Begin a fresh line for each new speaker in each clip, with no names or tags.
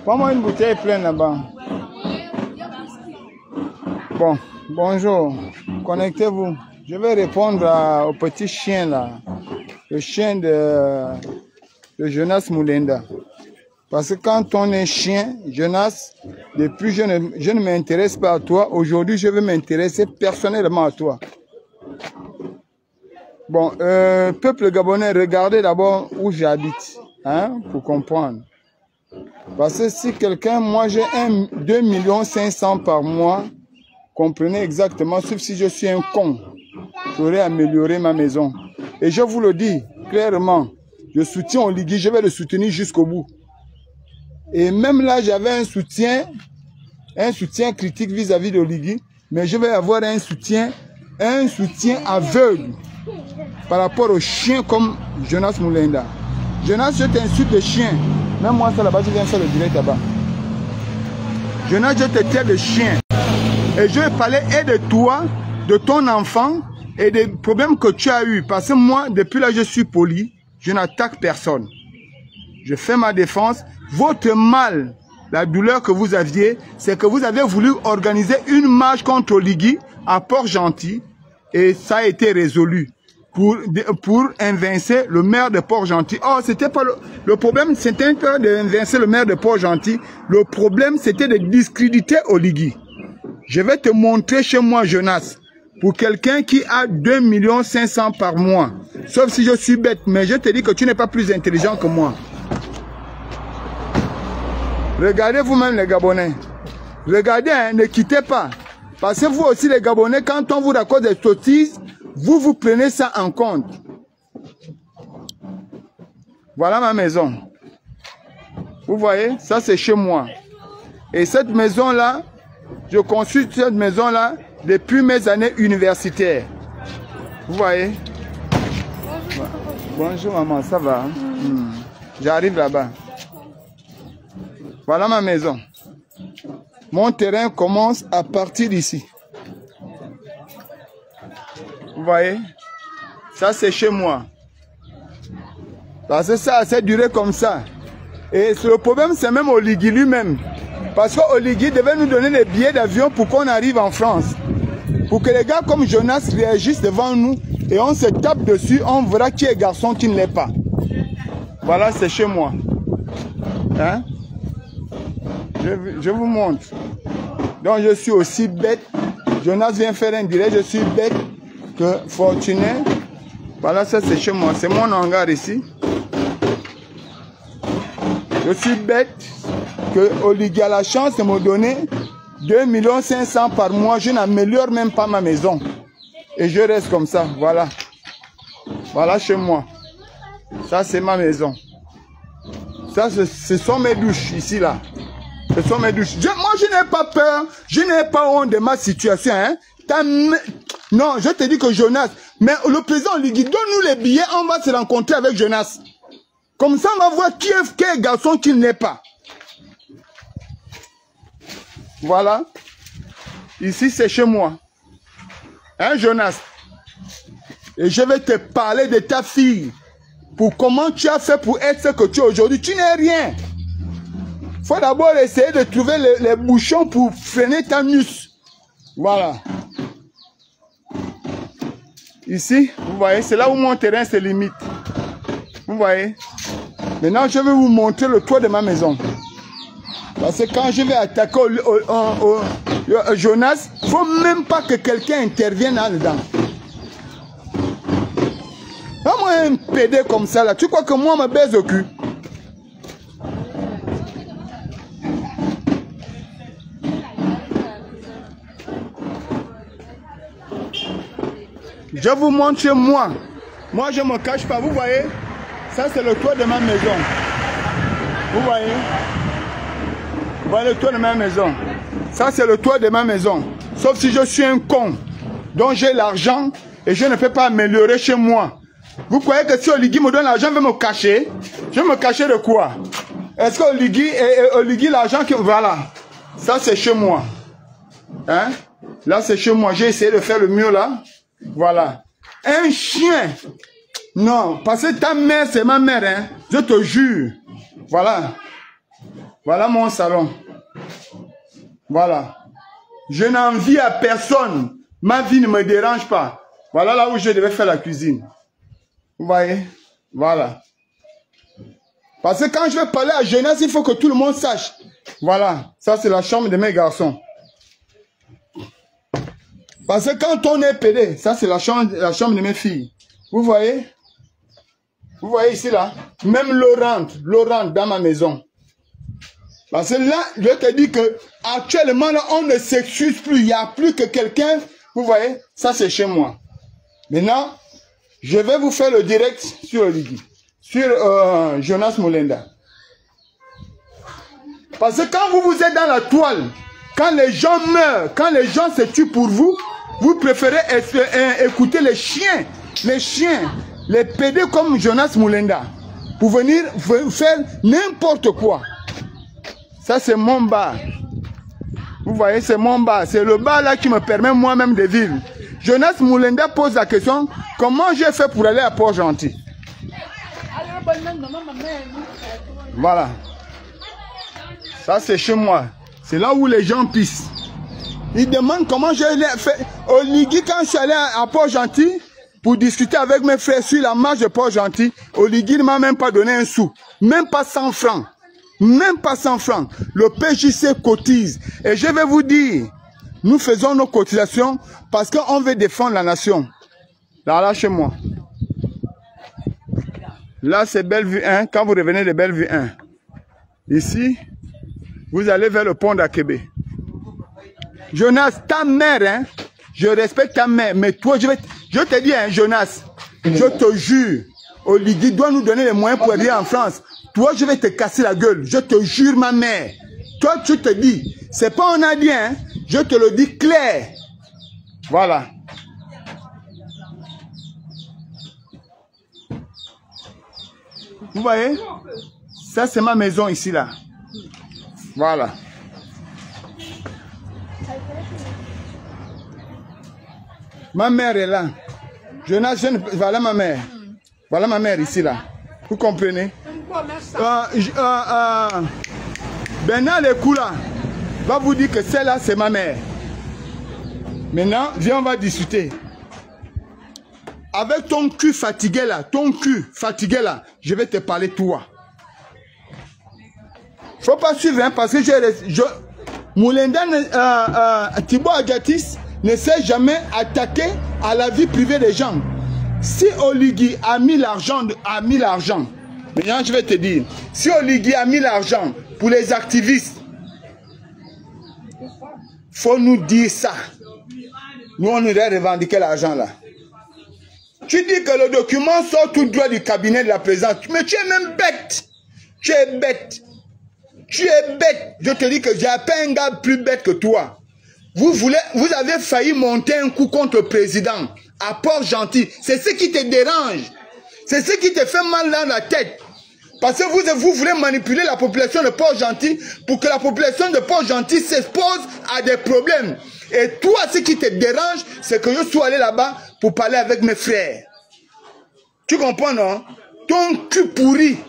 Prends-moi une bouteille pleine là-bas. Bon, bonjour. Connectez-vous. Je vais répondre au petit chien là. Le chien de Jonas Mulenda. Parce que quand on est chien, Jonas, depuis je ne m'intéresse pas à toi. Aujourd'hui, je vais m'intéresser personnellement à toi. Bon, peuple gabonais, regardez d'abord où j'habite, hein, pour comprendre. Parce que si quelqu'un, moi j'ai 2 500 000 par mois, comprenez exactement, sauf si je suis un con, j'aurais amélioré ma maison. Et je vous le dis clairement, je soutiens Oligui, je vais le soutenir jusqu'au bout. Et même là, j'avais un soutien critique vis-à-vis d'Oligui, mais je vais avoir un soutien aveugle par rapport aux chiens comme Jonas Mulenda. Jonas, je t'insulte de chien. Même moi, ça là-bas, je viens faire le direct là-bas. Jonas, je te traite de chien. Et je vais parler et de toi, de ton enfant et des problèmes que tu as eu. Parce que moi, depuis là, je suis poli. Je n'attaque personne. Je fais ma défense. Votre mal, la douleur que vous aviez, c'est que vous avez voulu organiser une marche contre Oligui à Port-Gentil. Et ça a été résolu. Pour invincer le maire de Port-Gentil. Oh, c'était pas le problème, c'était pas d'invincer le maire de Port-Gentil. Le problème, c'était de discréditer Oligui. Je vais te montrer chez moi, Jonas, pour quelqu'un qui a 2 500 000 par mois. Sauf si je suis bête, mais je te dis que tu n'es pas plus intelligent que moi. Regardez vous-même les Gabonais. Regardez, hein, ne quittez pas. Parce que vous aussi les Gabonais, quand on vous raconte des sottises, vous prenez ça en compte. Voilà ma maison. Vous voyez, ça c'est chez moi. Et cette maison-là, je construis cette maison-là depuis mes années universitaires. Vous voyez? Bonjour maman, ça va? J'arrive là-bas. Voilà ma maison. Mon terrain commence à partir d'ici. Vous voyez? Ça, c'est chez moi. Parce que ça a duré comme ça. Et le problème, c'est même Oligui lui-même. Parce qu'Oligui devait nous donner les billets d'avion pour qu'on arrive en France. Pour que les gars comme Jonas réagissent devant nous et on se tape dessus, on verra qui est garçon, qui ne l'est pas. Voilà, c'est chez moi. Hein? Je vous montre. Donc, je suis aussi bête. Jonas vient faire un direct, je suis bête. Que fortuné, voilà, ça c'est chez moi, c'est mon hangar ici. Je suis bête que Oligui a la chance de me donner 2 500 000 par mois. Je n'améliore même pas ma maison. Et je reste comme ça, voilà. Voilà chez moi. Ça c'est ma maison. Ça ce sont mes douches ici là. Ce sont mes douches. Moi je n'ai pas peur, je n'ai pas honte de ma situation. Hein. Non, je te dis que Jonas, mais le président Oligui, donne-nous les billets, on va se rencontrer avec Jonas. Comme ça, on va voir qui est garçon, qui n'est pas. Voilà. Ici, c'est chez moi. Hein, Jonas? Et je vais te parler de ta fille. Pour comment tu as fait pour être ce que tu es aujourd'hui. Tu n'es rien. Il faut d'abord essayer de trouver les bouchons pour freiner ta nuce. Voilà. Ici, vous voyez, c'est là où mon terrain se limite. Vous voyez? Maintenant, je vais vous montrer le toit de ma maison. Parce que quand je vais attaquer Jonas, il ne faut même pas que quelqu'un intervienne là-dedans. Pas moi un PD comme ça là. Tu crois que moi, je me baise au cul? Je vous montre chez moi. Moi, je ne me cache pas. Vous voyez? Ça, c'est le toit de ma maison. Vous voyez? Vous voyez le toit de ma maison? Ça, c'est le toit de ma maison. Sauf si je suis un con. Donc, j'ai l'argent et je ne peux pas améliorer chez moi. Vous croyez que si Oligui me donne l'argent, je vais me cacher? Je vais me cacher de quoi? Est-ce que Oligui, l'argent que... Voilà. Ça, c'est chez moi. Hein? Là, c'est chez moi. J'ai essayé de faire le mieux là. Voilà. Un chien. Non, parce que ta mère, c'est ma mère, hein. Je te jure. Voilà. Voilà mon salon. Voilà. Je n'envie à personne. Ma vie ne me dérange pas. Voilà là où je devais faire la cuisine. Vous voyez? Voilà. Parce que quand je vais parler à jeunesse, il faut que tout le monde sache. Voilà. Ça, c'est la chambre de mes garçons. Parce que quand on est pédé, ça, c'est la chambre de mes filles. Vous voyez? Vous voyez ici, là? Même Laurent dans ma maison. Parce que là, je te dis que actuellement, là, on ne s'excuse plus. Il n'y a plus que quelqu'un. Vous voyez? Ça, c'est chez moi. Maintenant, je vais vous faire le direct sur Oligui. Sur Jonas Mulenda. Parce que quand vous êtes dans la toile, quand les gens meurent, quand les gens se tuent pour vous, vous préférez écouter les chiens, les PD comme Jonas Mulenda, pour venir faire n'importe quoi. Ça, c'est mon bar. Vous voyez, c'est mon bar. C'est le bar là qui me permet moi-même de vivre. Jonas Mulenda pose la question, comment j'ai fait pour aller à Port-Gentil? Voilà. Ça, c'est chez moi. C'est là où les gens pissent. Ils demandent comment j'ai fait. Oligui, quand je suis allé à Port-Gentil pour discuter avec mes frères sur la marche de Port-Gentil, Oligui ne m'a même pas donné un sou. Même pas 100 francs. Même pas 100 francs. Le PJC cotise. Et je vais vous dire, nous faisons nos cotisations parce qu'on veut défendre la nation. Là, chez moi. Là, c'est Bellevue 1. Quand vous revenez de Bellevue 1. Ici, vous allez vers le pont d'Akébé. Jonas, ta mère, hein, je respecte ta mère, mais toi, je te dis, hein, Jonas, je te jure, Oligui doit nous donner les moyens pour aller en France. Toi, je vais te casser la gueule. Je te jure, ma mère. Toi, tu te dis, c'est pas un adien, hein, je te le dis clair. Voilà. Vous voyez? Ça, c'est ma maison ici, là. Voilà. Ma mère est là. Jonas, voilà ma mère. Voilà ma mère ici, là. Vous comprenez? Bernard Lekoula va vous dire que celle-là, c'est ma mère. Maintenant, viens, on va discuter. Avec ton cul fatigué là, je vais te parler toi. Faut pas suivre, hein, parce que Mulenda, Thibaut Adjatis ne s'est jamais attaqué à la vie privée des gens. Si Oligui a mis l'argent, maintenant je vais te dire, si Oligui a mis l'argent pour les activistes, faut nous dire ça. Nous, on irait revendiquer l'argent là. Tu dis que le document sort tout droit du cabinet de la présidence. Mais tu es même bête. Tu es bête. Tu es bête. Je te dis que j'ai pas un gars plus bête que toi. Vous avez failli monter un coup contre le président à Port-Gentil. C'est ce qui te dérange. C'est ce qui te fait mal dans la tête. Parce que vous voulez manipuler la population de Port-Gentil pour que la population de Port-Gentil s'expose à des problèmes. Et toi, ce qui te dérange, c'est que je suis allé là-bas pour parler avec mes frères. Tu comprends, non? Ton cul pourri.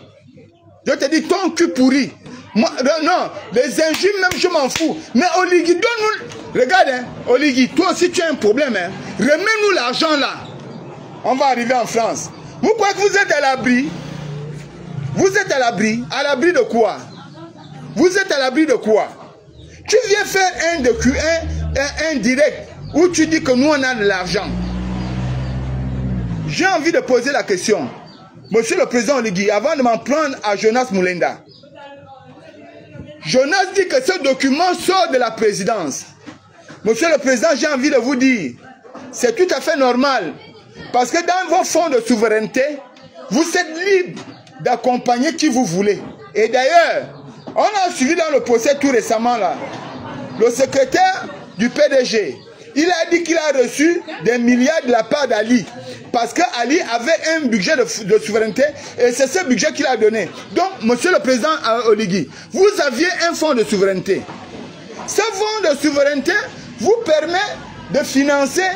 Je te dis, ton cul pourri. Moi, non, les injures, même, je m'en fous. Mais Oligui, donne-nous... Regarde, hein, Oligui, toi aussi, tu as un problème. Hein. Remets-nous l'argent, là. On va arriver en France. Vous croyez que vous êtes à l'abri? Vous êtes à l'abri? À l'abri de quoi? Vous êtes à l'abri de quoi? Tu viens faire un direct où tu dis que nous, on a de l'argent. J'ai envie de poser la question. Monsieur le président Oligui, avant de m'en prendre à Jonas Mulenda, Jonas dit que ce document sort de la présidence. Monsieur le président, j'ai envie de vous dire, c'est tout à fait normal. Parce que dans vos fonds de souveraineté, vous êtes libre d'accompagner qui vous voulez. Et d'ailleurs, on a suivi dans le procès tout récemment là, le secrétaire du PDG, il a dit qu'il a reçu des milliards de la part d'Ali. Parce qu'Ali avait un budget de souveraineté et c'est ce budget qu'il a donné. Donc, monsieur le président Oligui, vous aviez un fonds de souveraineté. Ce fonds de souveraineté vous permet de financer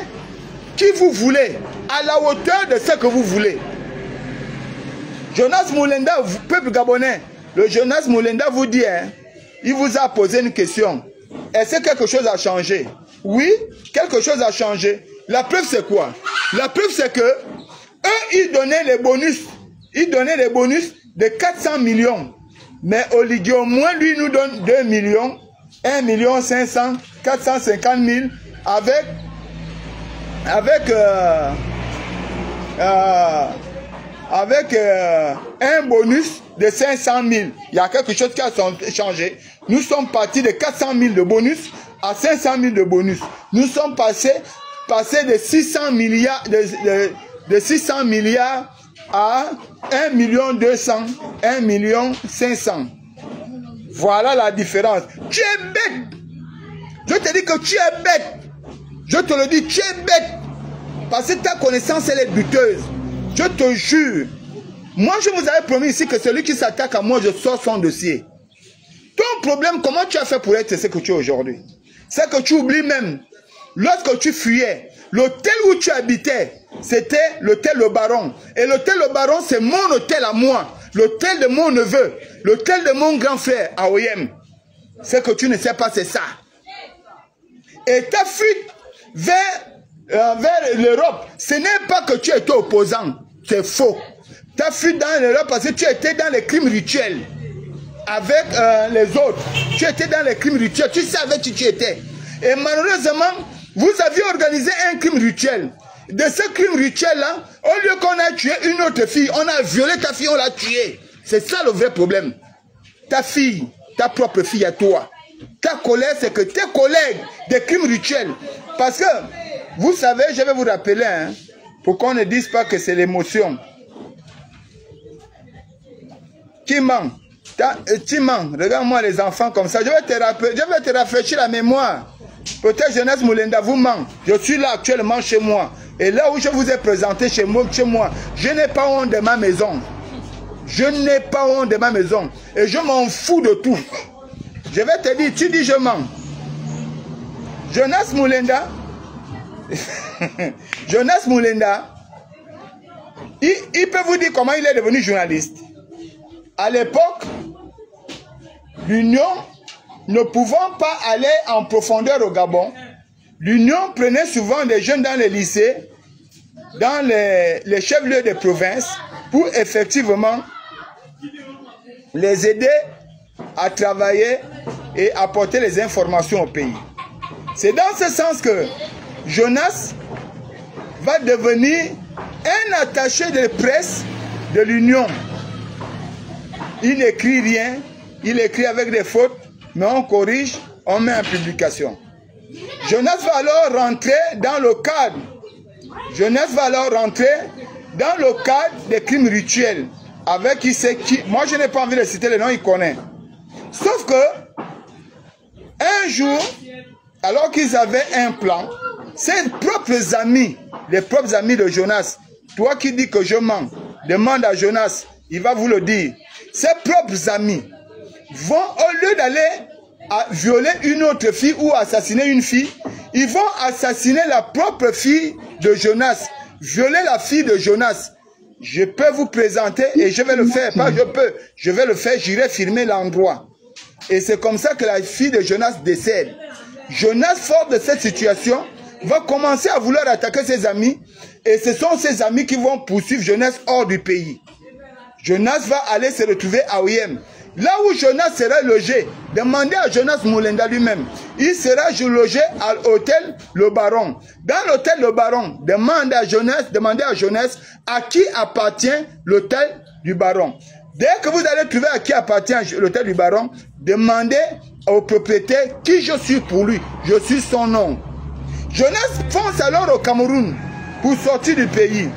qui vous voulez, à la hauteur de ce que vous voulez. Jonas Mulenda, peuple gabonais, le Jonas Mulenda vous dit, hein, il vous a posé une question. Est-ce que quelque chose a changé? Oui, quelque chose a changé. La preuve, c'est quoi? La preuve, c'est que eux, ils donnaient les bonus. Ils donnaient les bonus de 400 millions. Mais Oligui, au moins, lui, nous donne 2 millions, 1 million 500, 450 000 avec un bonus de 500 000. Il y a quelque chose qui a changé. Nous sommes partis de 400 000 de bonus à 500 000 de bonus. Nous sommes passés de 600 milliards, de 600 milliards à 1 million 200, 1 million 500. Voilà la différence. Tu es bête. Je te dis que tu es bête. Je te le dis, tu es bête. Parce que ta connaissance, elle est buteuse. Je te jure. Moi, je vous avais promis ici que celui qui s'attaque à moi, je sors son dossier. Ton problème, comment tu as fait pour être ce que tu es aujourd'hui? C'est que tu oublies même. Lorsque tu fuyais, l'hôtel où tu habitais, c'était l'hôtel Le Baron. Et l'hôtel Le Baron, c'est mon hôtel à moi. L'hôtel de mon neveu. L'hôtel de mon grand frère à OIM. Ce que tu ne sais pas, c'est ça. Et ta fuite vers l'Europe, ce n'est pas que tu étais opposant. C'est faux. Tu as fui dans l'Europe parce que tu étais dans les crimes rituels avec les autres. Tu étais dans les crimes rituels. Tu savais qui tu étais. Et malheureusement, vous aviez organisé un crime rituel. De ce crime rituel-là, au lieu qu'on a tué une autre fille, on a violé ta fille, on l'a tuée. C'est ça le vrai problème. Ta fille, ta propre fille à toi. Ta colère, c'est que tes collègues des crimes rituels. Parce que, vous savez, je vais vous rappeler, hein, pour qu'on ne dise pas que c'est l'émotion. Qui ment? Tu mens. Regarde-moi les enfants comme ça. Je vais te rafraîchir la mémoire. Peut-être Jeunesse Moulenda vous ment. Je suis là actuellement chez moi. Et là où je vous ai présenté chez moi, je n'ai pas honte de ma maison. Je n'ai pas honte de ma maison. Et je m'en fous de tout. Je vais te dire, tu dis je mens. Jonas Moulenda, Jonas Moulenda, il peut vous dire comment il est devenu journaliste. À l'époque, l'Union, ne pouvant pas aller en profondeur au Gabon, l'Union prenait souvent des jeunes dans les lycées, dans les chefs-lieux de province, pour effectivement les aider à travailler et apporter les informations au pays. C'est dans ce sens que Jonas va devenir un attaché de presse de l'Union. Il n'écrit rien, il écrit avec des fautes, mais on corrige, on met en publication. Jonas va alors rentrer dans le cadre. Jonas va alors rentrer dans le cadre des crimes rituels. Avec qui c'est qui. Moi, je n'ai pas envie de citer le nom, il connaît. Sauf que, un jour, alors qu'ils avaient un plan, ses propres amis, les propres amis de Jonas, toi qui dis que je mens, demande à Jonas, il va vous le dire. Ses propres amis vont, au lieu d'aller violer une autre fille ou assassiner une fille, ils vont assassiner la propre fille de Jonas, violer la fille de Jonas. Je peux vous présenter et je vais le faire, pas je peux, je vais le faire, j'irai filmer l'endroit. Et c'est comme ça que la fille de Jonas décède. Jonas, fort de cette situation, va commencer à vouloir attaquer ses amis et ce sont ses amis qui vont poursuivre Jonas hors du pays. Jonas va aller se retrouver à OIM. Là où Jonas sera logé, demandez à Jonas Moulenda lui-même. Il sera logé à l'hôtel Le Baron. Dans l'hôtel Le Baron, demandez à Jonas à qui appartient l'hôtel du Baron. Dès que vous allez trouver à qui appartient l'hôtel du Baron, demandez au propriétaire qui je suis pour lui. Je suis son nom. Jonas fonce alors au Cameroun pour sortir du pays.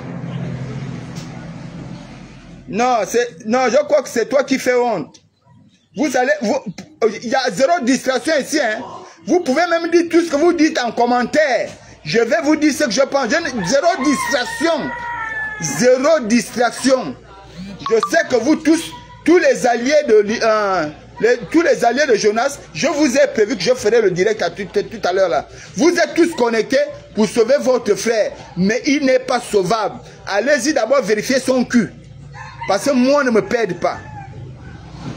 Non, je crois que c'est toi qui fais honte. Il y a zéro distraction ici. Hein. Vous pouvez même dire tout ce que vous dites en commentaire. Je vais vous dire ce que je pense. Zéro distraction. Zéro distraction. Je sais que vous tous les alliés de Jonas, je vous ai prévu que je ferai le direct tout à l'heure là. Vous êtes tous connectés pour sauver votre frère. Mais il n'est pas sauvable. Allez-y d'abord vérifier son cul. Parce que moi, ne me perde pas.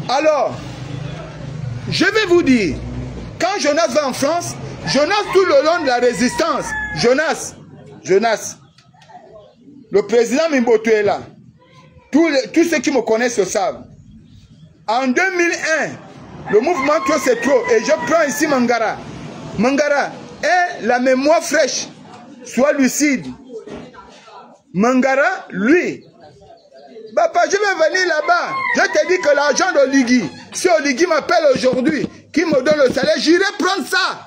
Alors, Je vais vous dire, quand Jonas va en France, Jonas tout le long de la résistance, Jonas, le président Mimboto est là. Tous ceux qui me connaissent le savent. En 2001, le mouvement Trop c'est trop, et je prends ici Mangara. Mangara est la mémoire fraîche, soit lucide. Mangara, lui, papa, je vais venir là-bas. Je te dis que l'argent d'Oligui, si Oligui m'appelle aujourd'hui, qui me donne le salaire, j'irai prendre ça.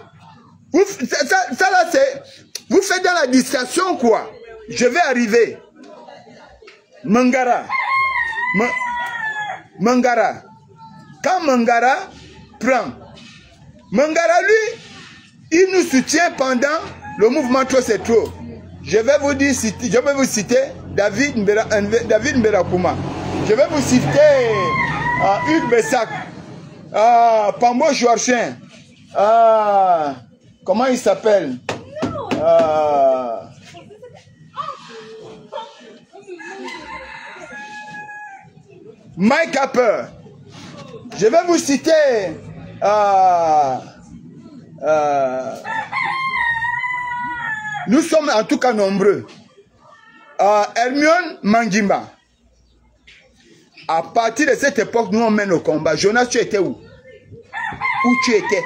Ça là, c'est... Vous faites dans la distraction, quoi. Je vais arriver. Mangara. Mangara. Quand Mangara prend, Mangara, lui, il nous soutient pendant le mouvement Trop c'est trop. Je vais vous dire, je vais vous citer David Mberakouma. Je vais vous citer Hugues Bessac, Pambo Joachim, comment il s'appelle, Mike Harper. Je vais vous citer nous sommes en tout cas nombreux. Hermione Mangimba. À partir de cette époque, nous on mène au combat. Jonas, tu étais où? Où tu étais?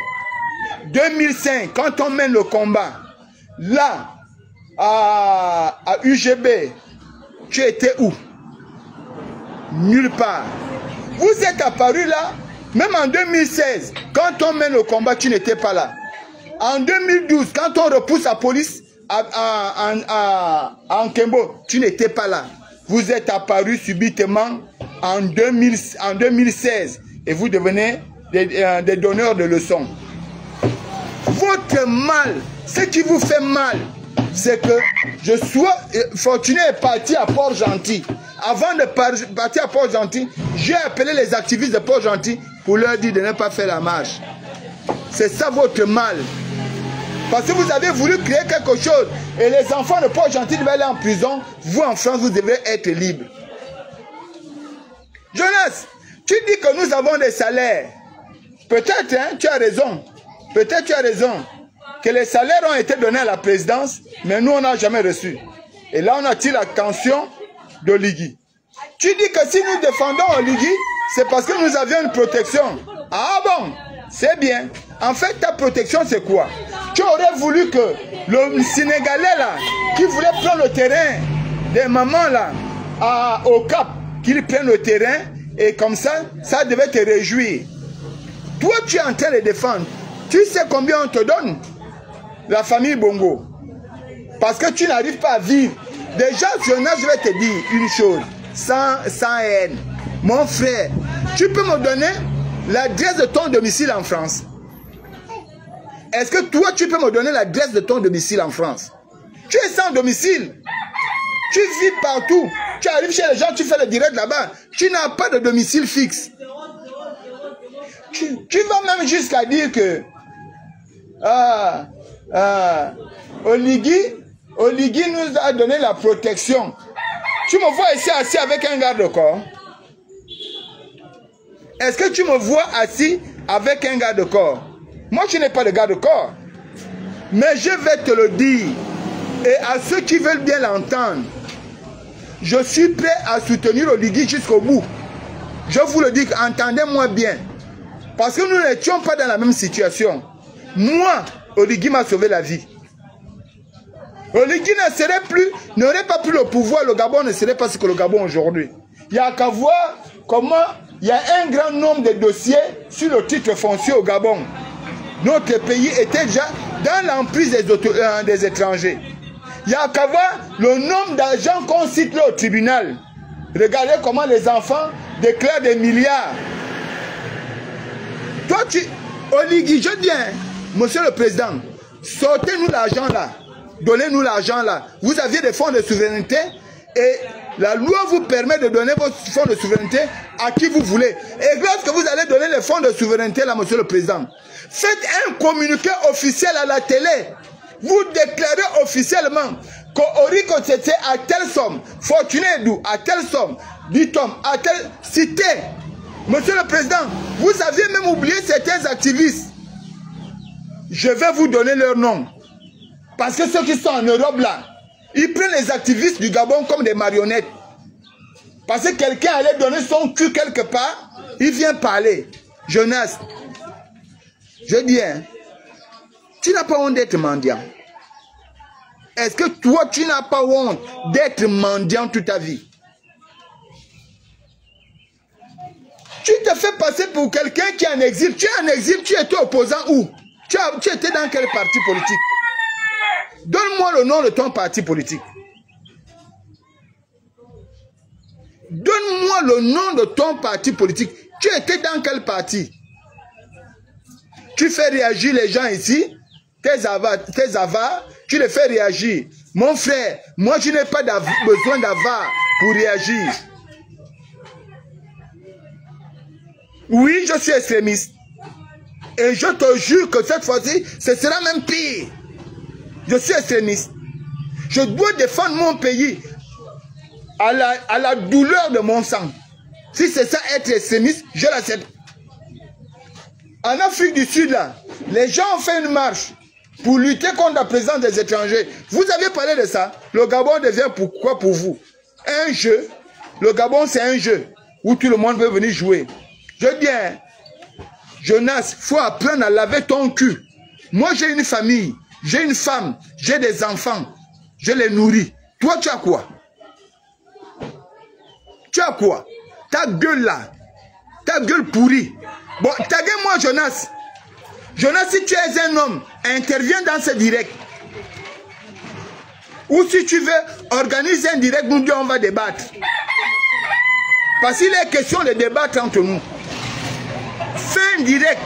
2005, quand on mène le combat, là, à UGB, tu étais où? Nulle part. Vous êtes apparu là, même en 2016, quand on mène le combat, tu n'étais pas là. En 2012, quand on repousse la police en Kembo, tu n'étais pas là. Vous êtes apparu subitement en 2016 et vous devenez des donneurs de leçons. Votre mal, ce qui vous fait mal, c'est que Fortuné est parti à Port-Gentil. Avant de partir à Port-Gentil, j'ai appelé les activistes de Port-Gentil pour leur dire de ne pas faire la marche. C'est ça votre mal. Parce que vous avez voulu créer quelque chose et les enfants de Port-Gentil devaient aller en prison. Vous, en France, vous devez être libre. Jonas, tu dis que nous avons des salaires. Peut-être, hein, tu as raison. Peut-être tu as raison. Que les salaires ont été donnés à la présidence, mais nous, on n'a jamais reçu. Et là, on attire l'attention d'Oligui. Tu dis que si nous défendons Oligui, c'est parce que nous avions une protection. Ah bon, c'est bien. En fait, ta protection, c'est quoi? Tu aurais voulu que le Sénégalais, là, qui voulait prendre le terrain des mamans, là, au Cap, qu'il prenne le terrain, et comme ça, ça devait te réjouir. Toi, tu es en train de défendre. Tu sais combien on te donne? La famille Bongo. Parce que tu n'arrives pas à vivre. Déjà, Jonas, je vais te dire une chose. Sans haine. Mon frère, tu peux me donner l'adresse de ton domicile en France? Est-ce que toi, tu peux me donner l'adresse de ton domicile en France? Tu es sans domicile. Tu vis partout. Tu arrives chez les gens, tu fais le direct là-bas. Tu n'as pas de domicile fixe. Tu vas même jusqu'à dire que Oligui nous a donné la protection. Tu me vois ici assis avec un garde-corps? Est-ce que tu me vois assis avec un garde-corps? Moi, je n'ai pas de garde-corps. Mais je vais te le dire. Et à ceux qui veulent bien l'entendre, je suis prêt à soutenir Oligui jusqu'au bout. Je vous le dis, entendez-moi bien. Parce que nous n'étions pas dans la même situation. Moi, Oligui m'a sauvé la vie. Oligui n'aurait pas pris le pouvoir, le Gabon ne serait pas ce que le Gabon aujourd'hui. Il n'y a qu'à voir comment il y a un grand nombre de dossiers sur le titre foncier au Gabon. Notre pays était déjà dans l'emprise des étrangers. Il n'y a qu'à voir le nombre d'argent qu'on cite là au tribunal. Regardez comment les enfants déclarent des milliards. Toi, Oligui, je dis, monsieur le président, sortez-nous l'argent là. Donnez-nous l'argent là. Vous aviez des fonds de souveraineté et la loi vous permet de donner vos fonds de souveraineté à qui vous voulez. Et lorsque vous allez donner les fonds de souveraineté là, monsieur le président, faites un communiqué officiel à la télé. Vous déclarez officiellement qu'Oriko c'était à telle somme, Fortuné Edou à telle somme, Bitom à telle cité. Monsieur le Président, vous aviez même oublié certains activistes. Je vais vous donner leur nom. Parce que ceux qui sont en Europe là, ils prennent les activistes du Gabon comme des marionnettes. Parce que quelqu'un allait donner son cul quelque part, il vient parler. Jonas, je dis, hein, tu n'as pas honte d'être mendiant. Est-ce que toi, tu n'as pas honte d'être mendiant toute ta vie? Tu te fais passer pour quelqu'un qui est en exil. Tu es en exil, tu étais opposant où? Tu étais dans quel parti politique? Donne-moi le nom de ton parti politique. Donne-moi le nom de ton parti politique. Tu étais dans quel parti? Tu fais réagir les gens ici, tes avares, tu les fais réagir. Mon frère, moi je n'ai pas besoin d'avares pour réagir. Oui, je suis extrémiste. Et je te jure que cette fois-ci, ce sera même pire. Je suis extrémiste. Je dois défendre mon pays à la douleur de mon sang. Si c'est ça être extrémiste, je l'accepte. En Afrique du Sud, là, les gens ont fait une marche pour lutter contre la présence des étrangers. Vous avez parlé de ça. Le Gabon devient pourquoi pour vous? Un jeu. Le Gabon, c'est un jeu où tout le monde peut venir jouer. Je dis, Jonas, il faut apprendre à laver ton cul. Moi, j'ai une famille, j'ai une femme, j'ai des enfants, je les nourris. Toi, tu as quoi? Tu as quoi? Ta gueule là, ta gueule pourrie. Bon, taguez-moi, Jonas. Jonas, si tu es un homme, interviens dans ce direct. Ou si tu veux, organise un direct, nous deux, on va débattre. Parce qu'il est question de débattre entre nous. Fais un direct.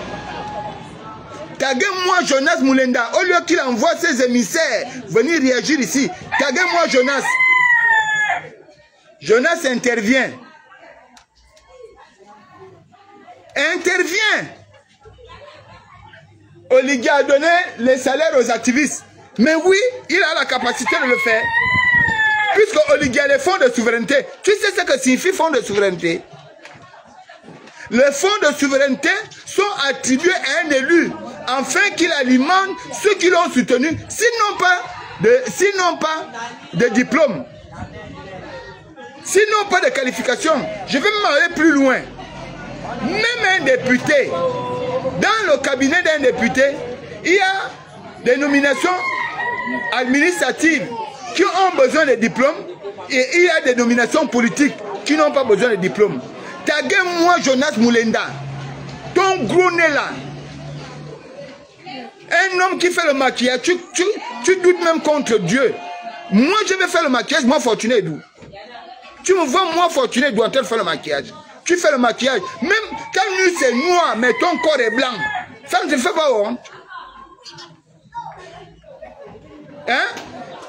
Taguez-moi Jonas Mulenda. Au lieu qu'il envoie ses émissaires venir réagir ici. Taguez-moi Jonas. Jonas intervient. Intervient. Oligui a donné les salaires aux activistes. Mais oui, il a la capacité de le faire. Puisque Oligui a les fonds de souveraineté. Tu sais ce que signifie fonds de souveraineté? Les fonds de souveraineté sont attribués à un élu afin qu'il alimente ceux qui l'ont soutenu, s'ils n'ont pas de diplôme, s'ils n'ont pas de qualification. Je vais même aller plus loin. Même un député, dans le cabinet d'un député, il y a des nominations administratives qui ont besoin de diplôme et il y a des nominations politiques qui n'ont pas besoin de diplôme. Taguez-moi Jonas Mulenda, ton gros nez là. Un homme qui fait le maquillage, tu doutes même contre Dieu. Moi je vais faire le maquillage, moi Fortuné Edou. Tu me vois, moi Fortuné Edou en train de faire le maquillage. Tu fais le maquillage, même quand nu c'est noir, mais ton corps est blanc. Ça ne te fait pas honte. Hein?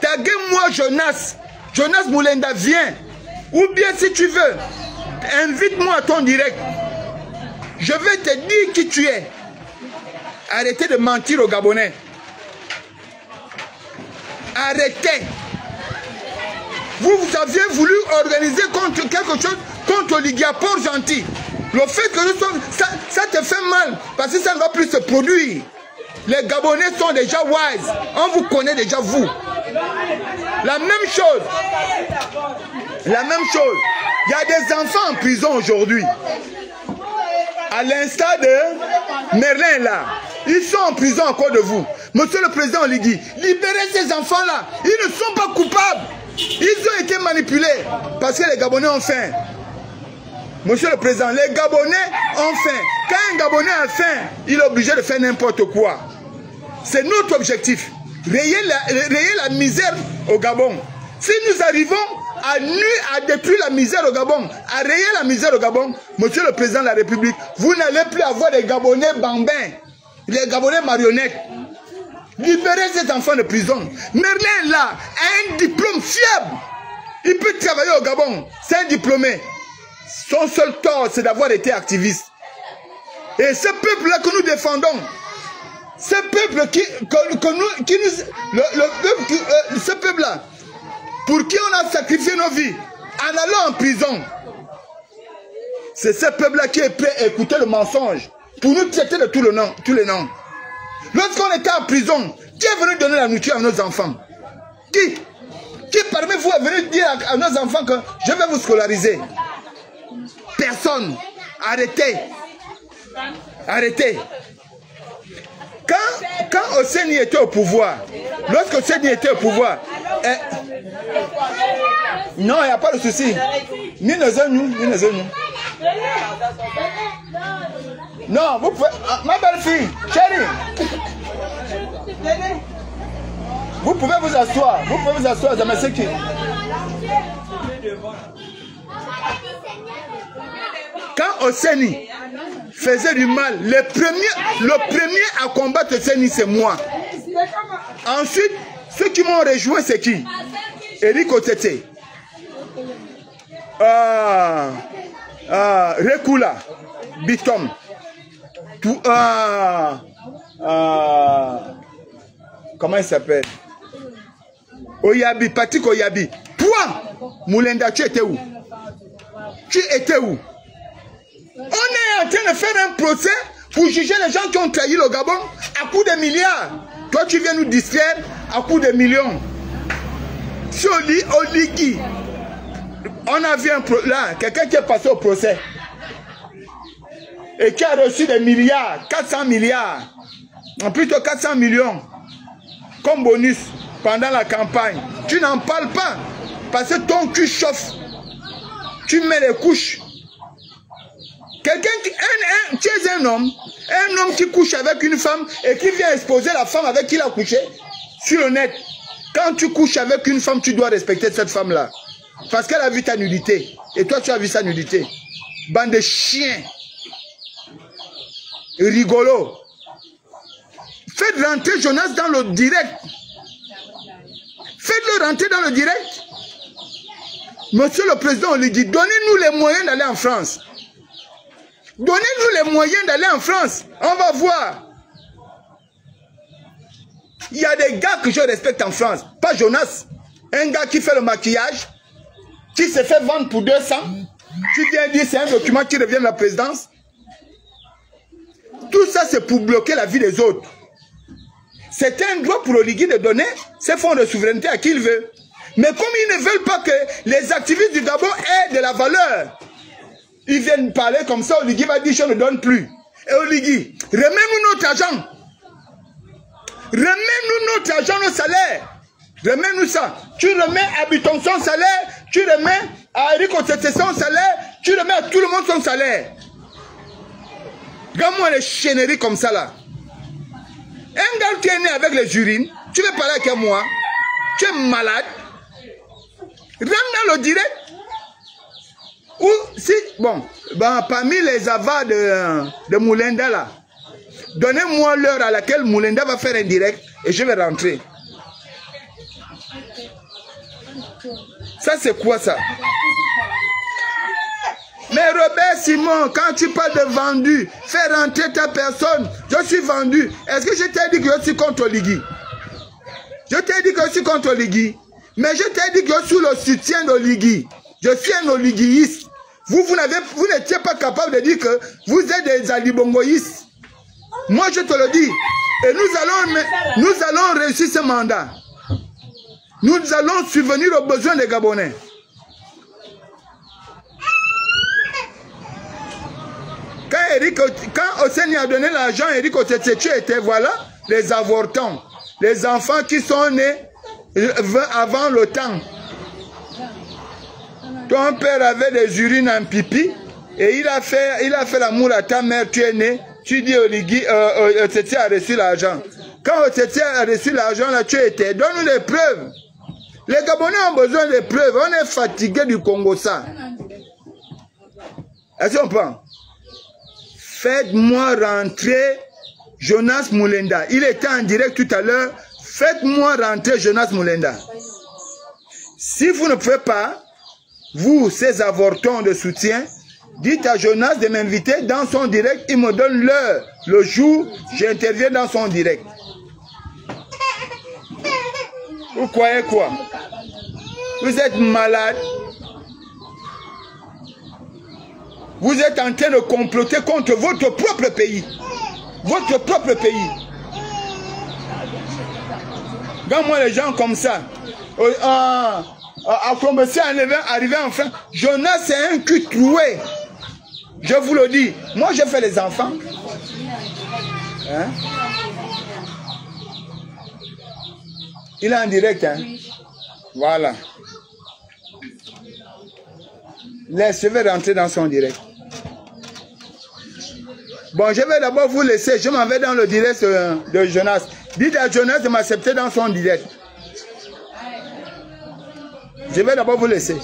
Taguez-moi Jonas. Jonas Mulenda, viens. Ou bien si tu veux, invite-moi à ton direct. Je vais te dire qui tu es. Arrêtez de mentir aux Gabonais. Arrêtez. Vous aviez voulu organiser contre quelque chose, contre Oligui Port-Gentil. Le fait que nous sommes, ça te fait mal, parce que ça ne va plus se produire. Les Gabonais sont déjà wise. On vous connaît déjà, vous. La même chose. La même chose. Il y a des enfants en prison aujourd'hui. À l'instar de Merlin là. Ils sont en prison à cause de vous. Monsieur le Président Oligui, libérez ces enfants-là. Ils ne sont pas coupables. Ils ont été manipulés parce que les Gabonais ont faim. Monsieur le Président, les Gabonais ont faim. Quand un Gabonais a faim, il est obligé de faire n'importe quoi. C'est notre objectif. Rayer la misère au Gabon. Si nous arrivons à détruire la misère au Gabon, à rayer la misère au Gabon, Monsieur le Président de la République, vous n'allez plus avoir des Gabonais bambins, les Gabonais marionnettes. Libérez ces enfants de prison. Merlin là a un diplôme fiable. Il peut travailler au Gabon. C'est un diplômé. Son seul tort, c'est d'avoir été activiste. Et ce peuple-là que nous défendons, ce peuple ce peuple-là, pour qui on a sacrifié nos vies, en allant en prison, C'est ce peuple-là qui est prêt à écouter le mensonge pour nous traiter de tous les noms. Lorsqu'on était en prison, qui est venu donner la nourriture à nos enfants? Qui parmi vous est venu dire à nos enfants que je vais vous scolariser? Personne. Arrêtez. Arrêtez. Quand Oseni était au pouvoir, lorsque Oseni était au pouvoir, non, il n'y a pas de souci. Ni nos oignons, ni nos oignons. Non, vous pouvez. Ma belle-fille, chérie. Vous pouvez vous asseoir. Vous pouvez vous asseoir, ça me c'est qui. Quand Oseni faisait du mal, le premier à combattre Oseni, c'est moi. Ensuite, ceux qui m'ont rejoint, c'est qui? Eric Otete. Rekula. Bitom. Comment il s'appelle? Oyabi, Patrick Oyabi. Toi, Moulenda, tu étais où? Tu étais où? On est en train de faire un procès pour juger les gens qui ont trahi le Gabon à coups de milliards. Toi, tu viens nous distraire à coups de millions. Si Oligui, on a vu là, quelqu'un qui est passé au procès et qui a reçu des milliards, 400 milliards, en plutôt 400 millions, comme bonus pendant la campagne. Tu n'en parles pas parce que ton cul chauffe. Tu mets les couches. Quelqu'un qui... tu es un homme qui couche avec une femme et qui vient exposer la femme avec qui il a couché sur le net. Quand tu couches avec une femme, tu dois respecter cette femme-là. Parce qu'elle a vu ta nudité. Et toi, tu as vu sa nudité. Bande de chiens. Rigolo. Faites rentrer Jonas dans le direct. Faites-le rentrer dans le direct. Monsieur le Président, on lui dit, donnez-nous les moyens d'aller en France. Donnez-nous les moyens d'aller en France. On va voir. Il y a des gars que je respecte en France. Pas Jonas. Un gars qui fait le maquillage, qui se fait vendre pour 200. Tu viens dire c'est un document qui revient de la présidence. Tout ça, c'est pour bloquer la vie des autres. C'est un droit pour Oligui de donner ses fonds de souveraineté à qui il veut. Mais comme ils ne veulent pas que les activistes du Gabon aient de la valeur, ils viennent parler comme ça, Oligui va dire je ne donne plus. Et Oligui, remets-nous notre argent. Remets-nous notre argent, nos salaires. Remets-nous ça. Tu remets à Biton son salaire, tu remets à Eric Otete son salaire, tu remets à tout le monde son salaire. Regarde-moi les chéneries comme ça là. Un gars qui est né avec les urines, tu veux parler avec moi, tu es malade. Rentre dans le direct. Ou si, bon, parmi les avares de Moulenda là, donnez-moi l'heure à laquelle Moulenda va faire un direct et je vais rentrer. Ça c'est quoi ça? Mais Robert Simon, quand tu parles de vendu, fais rentrer ta personne. Je suis vendu. Est-ce que je t'ai dit que je suis contre Oligui? Je t'ai dit que je suis contre Oligui. Mais je t'ai dit que je suis le soutien d'Oligui. Je suis un oliguiste. Vous n'étiez pas capable de dire que vous êtes des alibongoïstes. Moi, je te le dis. Et nous allons réussir ce mandat. Nous allons subvenir aux besoins des Gabonais. Quand Oseni a donné l'argent, Eric Otete, tu étais, voilà, les avortants. Les enfants qui sont nés avant le temps. Ton père avait des urines en pipi et il a fait l'amour à ta mère, tu es né. Tu dis Oligui, Otete a reçu l'argent. Quand Otete a reçu l'argent, là, tu étais. Donne-nous les preuves. Les Gabonais ont besoin de preuves. On est fatigué du Congo, ça. Est-ce qu'on prend? Faites-moi rentrer Jonas Moulenda. Il était en direct tout à l'heure. Faites-moi rentrer Jonas Moulenda. Si vous ne pouvez pas, vous, ces avortons de soutien, dites à Jonas de m'inviter dans son direct. Il me donne l'heure. Le jour, j'interviens dans son direct. Vous croyez quoi? Vous êtes malade. Vous êtes en train de comploter contre votre propre pays. Votre propre pays. Regarde-moi les gens comme ça. Acrobatie arrivé enfin. Jonas, c'est un cul troué. Je vous le dis. Moi, j'ai fait les enfants. Hein? Il est en direct. Hein? Voilà. Laisse, je vais rentrer dans son direct. Bon, je vais d'abord vous laisser. Je m'en vais dans le direct de Jonas. Dites à Jonas de m'accepter dans son direct. Je vais d'abord vous laisser.